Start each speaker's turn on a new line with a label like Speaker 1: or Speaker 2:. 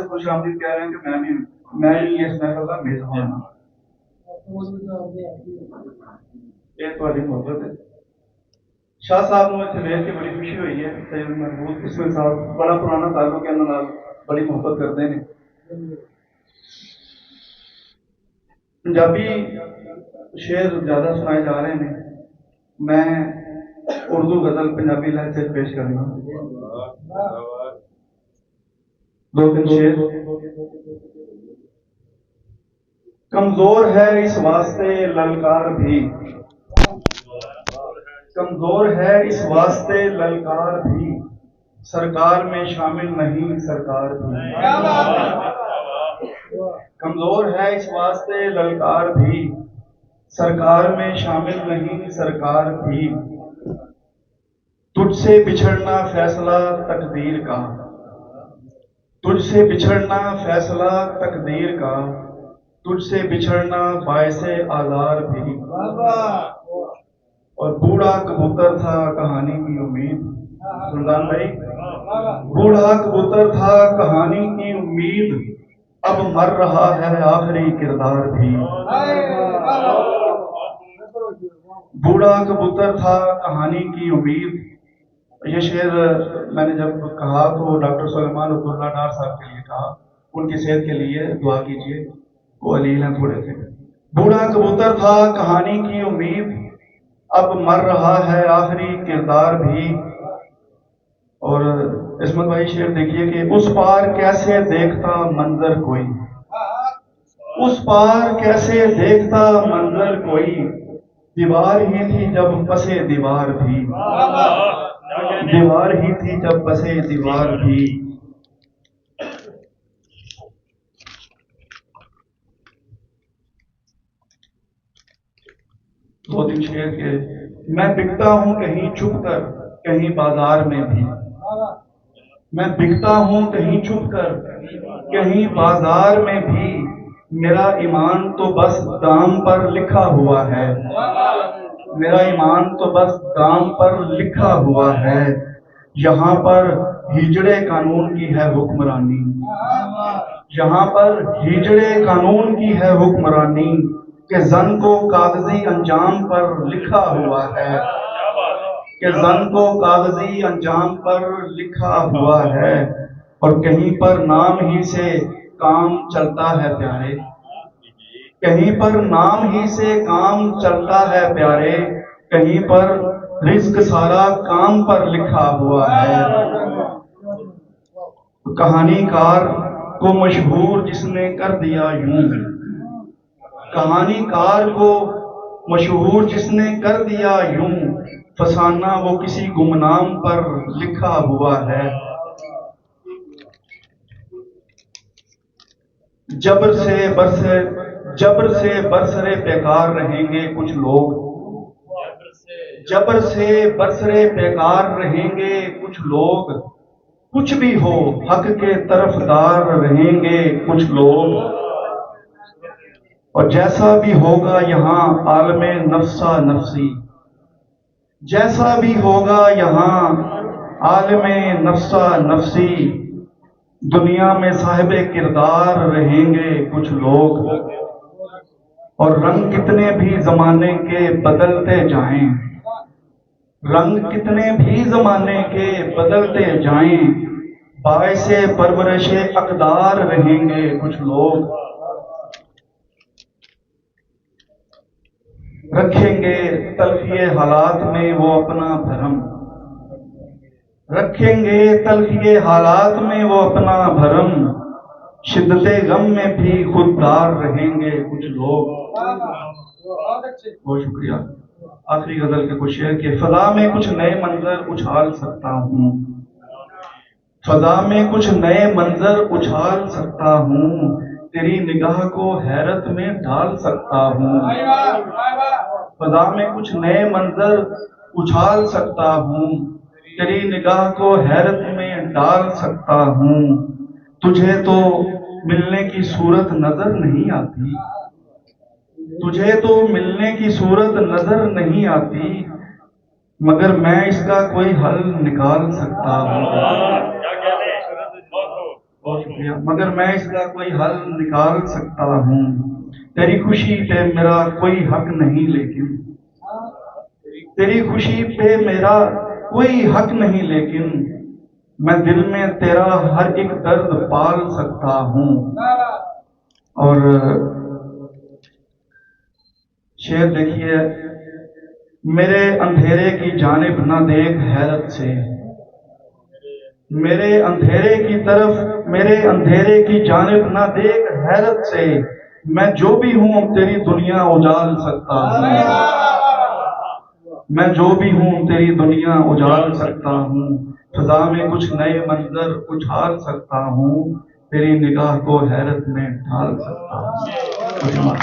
Speaker 1: سے خوش آمدید کہہ رہے ہیں کہ میں ہی اس محفل کا میزبان ہوں. یہ تھوڑی محبت ہے. شاہ صاحب کو اتنے ویخ کے بڑی خوشی ہوئی ہے. سید محبوب اسماعیل صاحب بڑا پرانا تعلق ہے انہوں نے بڑی محبت کرتے ہیں. پنجابی شعر زیادہ سنائے جا رہے ہیں. میں اردو غزل پنجابی لہجے پیش کرنا. دو تین شعر. کمزور ہے اس واسطے للکار بھی، کمزور ہے اس واسطے للکار بھی، سرکار میں شامل نہیں سرکار بھی. کمزور ہے اس واسطے للکار بھی، سرکار میں شامل نہیں سرکار بھی. تجھ سے بچھڑنا فیصلہ تقدیر کا، تجھ سے بچھڑنا فیصلہ تقدیر کا، تجھ سے بچھڑنا باعث آزار بھی. اور بوڑھا کبوتر تھا کہانی کی امید. سلطان بھائی، بوڑھا کبوتر تھا کہانی کی امید، اب مر رہا ہے آخری کردار بھی. بوڑھا کبوتر تھا کہانی کی امید. یہ شعر میں نے جب کہا تو ڈاکٹر سلیمان عبداللہ ڈار صاحب کے لیے کہا. ان کی صحت کے لیے دعا کیجیے، وہ علیل ہیں تھوڑے سے. بوڑھا کبوتر تھا کہانی کی امید، اب مر رہا ہے آخری کردار بھی. اور عصمت بھائی شعر دیکھیے کہ اس پار کیسے دیکھتا منظر کوئی، اس پار کیسے دیکھتا منظر کوئی، دیوار ہی تھی جب پسے دیوار بھی. دیوار ہی تھی جب پسے دیوار بھی. دو تین شعر کے. میں بکتا ہوں کہیں چھپ کر کہیں بازار میں بھی، میں بکتا ہوں کہیں چھپ کر کہیں بازار میں بھی، میرا ایمان تو بس دام پر لکھا ہوا ہے، میرا ایمان تو بس دام پر لکھا ہوا ہے. یہاں پر ہجڑے قانون کی ہے حکمرانی، یہاں پر ہجڑے قانون کی ہے حکمرانی، کہ زن کو کاغذی انجام پر لکھا ہوا ہے، کہ زن کو کاغذی انجام پر لکھا ہوا ہے. اور کہیں پر نام ہی سے کام چلتا ہے پیارے، کہیں پر نام ہی سے کام چلتا ہے پیارے، کہیں پر رزق سارا کام پر لکھا ہوا ہے. کہانی کار کو مشہور جس نے کر دیا یوں، کہانی کار کو مشہور جس نے کر دیا یوں، فسانہ وہ کسی گمنام پر لکھا ہوا ہے. جبر سے برسرے بیکار رہیں گے کچھ لوگ، جبر سے برسرے بیکار رہیں گے کچھ لوگ، کچھ بھی ہو حق کے طرفدار رہیں گے کچھ لوگ. اور جیسا بھی ہوگا یہاں عالم نفسا نفسی، جیسا بھی ہوگا یہاں عالم نفسا نفسی، دنیا میں صاحب کردار رہیں گے کچھ لوگ. اور رنگ کتنے بھی زمانے کے بدلتے جائیں، رنگ کتنے بھی زمانے کے بدلتے جائیں، باعث پرورش اقدار رہیں گے کچھ لوگ. رکھیں گے تلخی حالات میں وہ اپنا بھرم، رکھیں گے تلخی حالات میں وہ اپنا بھرم، شدت غم میں بھی خوددار رہیں گے کچھ لوگ. بہت شکریہ. آخری غزل کے کچھ شعر کے. فضا میں کچھ نئے منظر اچھال سکتا ہوں، فضا میں کچھ نئے منظر اچھال سکتا ہوں، تیری نگاہ کو حیرت میں ڈال سکتا ہوں. فضا میں کچھ نئے منظر اچھال سکتا ہوں، تیری نگاہ کو حیرت میں ڈال سکتا ہوں. تجھے تو ملنے کی صورت نظر نہیں آتی، تجھے تو ملنے کی صورت نظر نہیں آتی، مگر میں اس کا کوئی حل نکال سکتا ہوں. بہت شکریہ، مگر میں اس کا کوئی حل نکال سکتا ہوں، تیری خوشی پہ میرا کوئی حق نہیں، لیکن تیری خوشی پہ میرا کوئی حق نہیں، لیکن میں دل میں تیرا ہر ایک درد پال سکتا ہوں۔ اور شعر دیکھیے، میرے اندھیرے کی جانب نہ دیکھ حیرت سے، میرے اندھیرے کی طرف، میرے اندھیرے کی جانب نہ دیکھ حیرت سے، میں جو بھی ہوں تیری دنیا اجال سکتا ہوں، میں جو بھی ہوں تیری دنیا اجال سکتا ہوں، فضا میں کچھ نئے منظر اچھال سکتا ہوں، تیری نگاہ کو حیرت میں ڈھال سکتا ہوں۔